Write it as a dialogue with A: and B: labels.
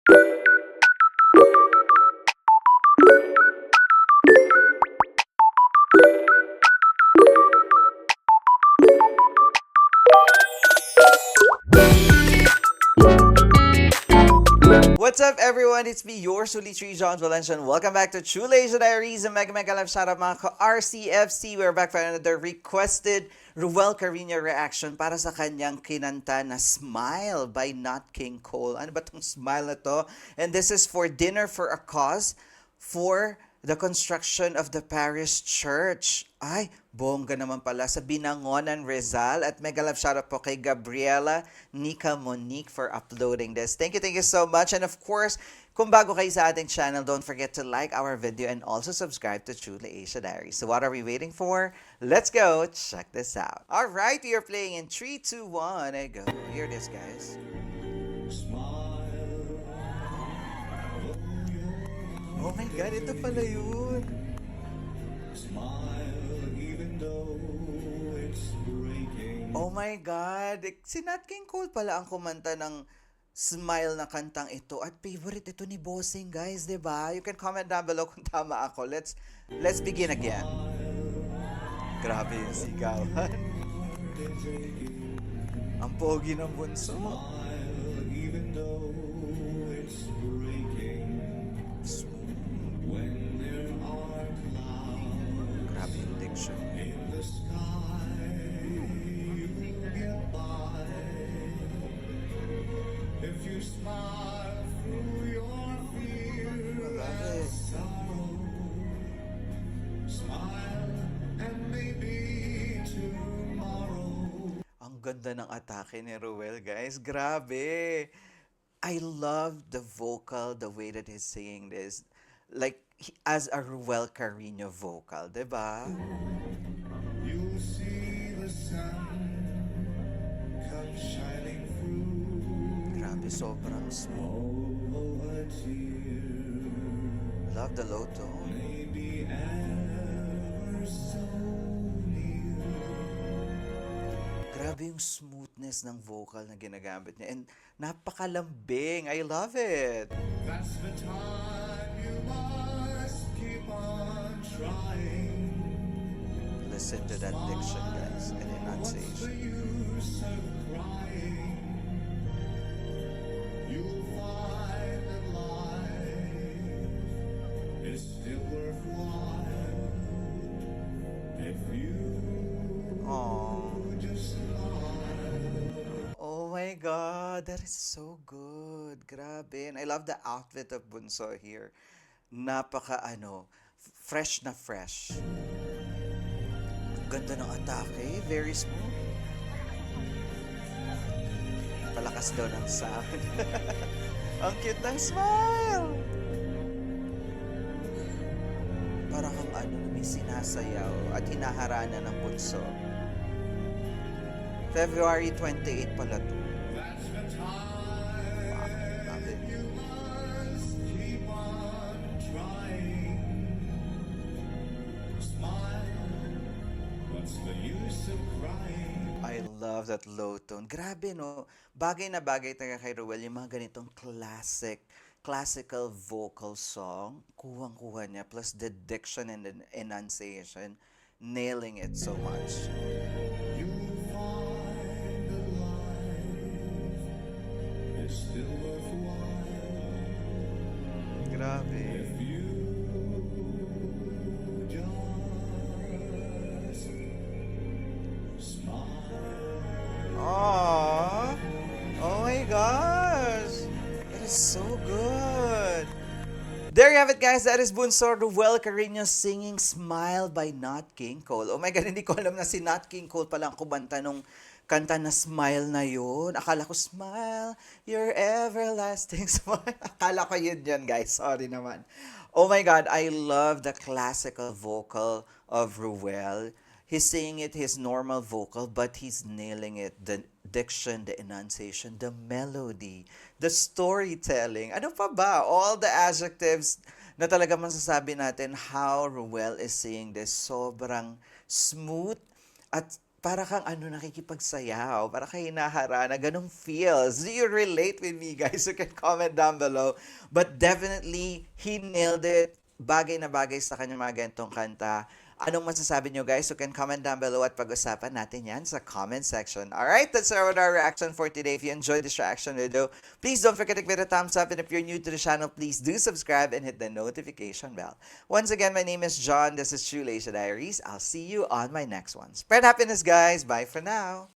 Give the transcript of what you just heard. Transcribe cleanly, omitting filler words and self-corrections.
A: What's up everyone? It's me, your Sulitri John Valencia. Welcome back to True Asia Diaries. And mega love shout out mga ka-RCFC. We're back for another requested Ruel Carino reaction para sa kanyang kinanta na Smile by Nat King Cole. Ano ba tong smile na to? And this is for Dinner for a Cause for the construction of the parish church. Ay, bongga naman pala sa Binangonan, Rizal. At mega love shoutout po kay Gabriela Nika Monique for uploading this. Thank you so much. And of course, kung bago kayo sa ating channel, don't forget to like our video and also subscribe to Truly Asia Diaries. So what are we waiting for? Let's go check this out. Alright, we are playing in 3, 2, 1, and go. Hear this, guys. Oh my God, ito pala yun. Oh my God, si Nat King Cole pala ang kumanta ng Smile na kantang ito. At favorite ito ni Bossing, guys, diba? You can comment down below kung tama ako. Let's begin again. Grabe yung sigawan. Ang pogi ng bunso. Grabe yung diction.
B: If you smile through your fear and sorrow, smile and maybe tomorrow.
A: Ang ganda ng atake ni Ruel, guys. Grabe. I love the vocal, the way that he's singing this. Like, as a Ruel Carino vocal, diba?
B: You'll see the sun come shining through.
A: Grabe, sobrang smooth.
B: Oh, a tear
A: Love the low tone.
B: may be ever so near.
A: Grabe yung smoothness ng vocal na ginagamit niya. And napakalambing. I love it.
B: That's the time you must keep on trying.
A: Listen to that diction, guys, and
B: What's the
A: enunciation.
B: use of crying? You'll find that life is still worthwhile if you
A: Aww.
B: just smile.
A: Oh my God, that is so good. Grabe. And I love the outfit of Bunso here. Napaka fresh na fresh. Ang ganda ng atake. Very smooth. Palakas daw ng sound. Ang cute ng smile. Para kang may sinasayaw at hinaharana ng bunso. February 28 pala to.
B: That's the time
A: Love it.
B: you must keep on trying. Smile. What's the use of crying?
A: I love that low tone. Grabe, no? Bagay na bagay talaga kay Ruel yung mga ganitong classical vocal song. Kuhang-kuha niya. Plus the diction and the enunciation. Nailing it so much.
B: You'll find that life is still worthwhile
A: Grabe.
B: if you just smile.
A: Aww. Oh my gosh. That is so good. There you have it, guys. That is Bunso Ruel Carino singing Smile by Nat King Cole. Oh my God, hindi ko alam na si Nat King Cole pala ang kumanta nung kanta na Smile na yun. Akala ko, Smile, your everlasting smile. Akala ko yun, guys. Sorry naman. Oh my God, I love the classical vocal of Ruel. He's singing it his normal vocal, but he's nailing it. The diction, the enunciation, the melody, the storytelling. Ano pa ba? All the adjectives na talaga masasabi natin how Ruel is singing this. Sobrang smooth at para kang nakikipagsayaw, para kang hinaharana, ganong feels. Do you relate with me, guys? You can comment down below. But definitely, he nailed it. Bagay na bagay sa kanya mga ganitong kanta. Anong masasabi nyo, guys? You can comment down below at pag-usapan natin yan sa comment section. Alright, that's our reaction for today. If you enjoyed this reaction video, please don't forget to give it a thumbs up. And if you're new to the channel, please do subscribe and hit the notification bell. Once again, my name is John. This is True Lasia Diaries. I'll see you on my next one. Spread happiness, guys. Bye for now.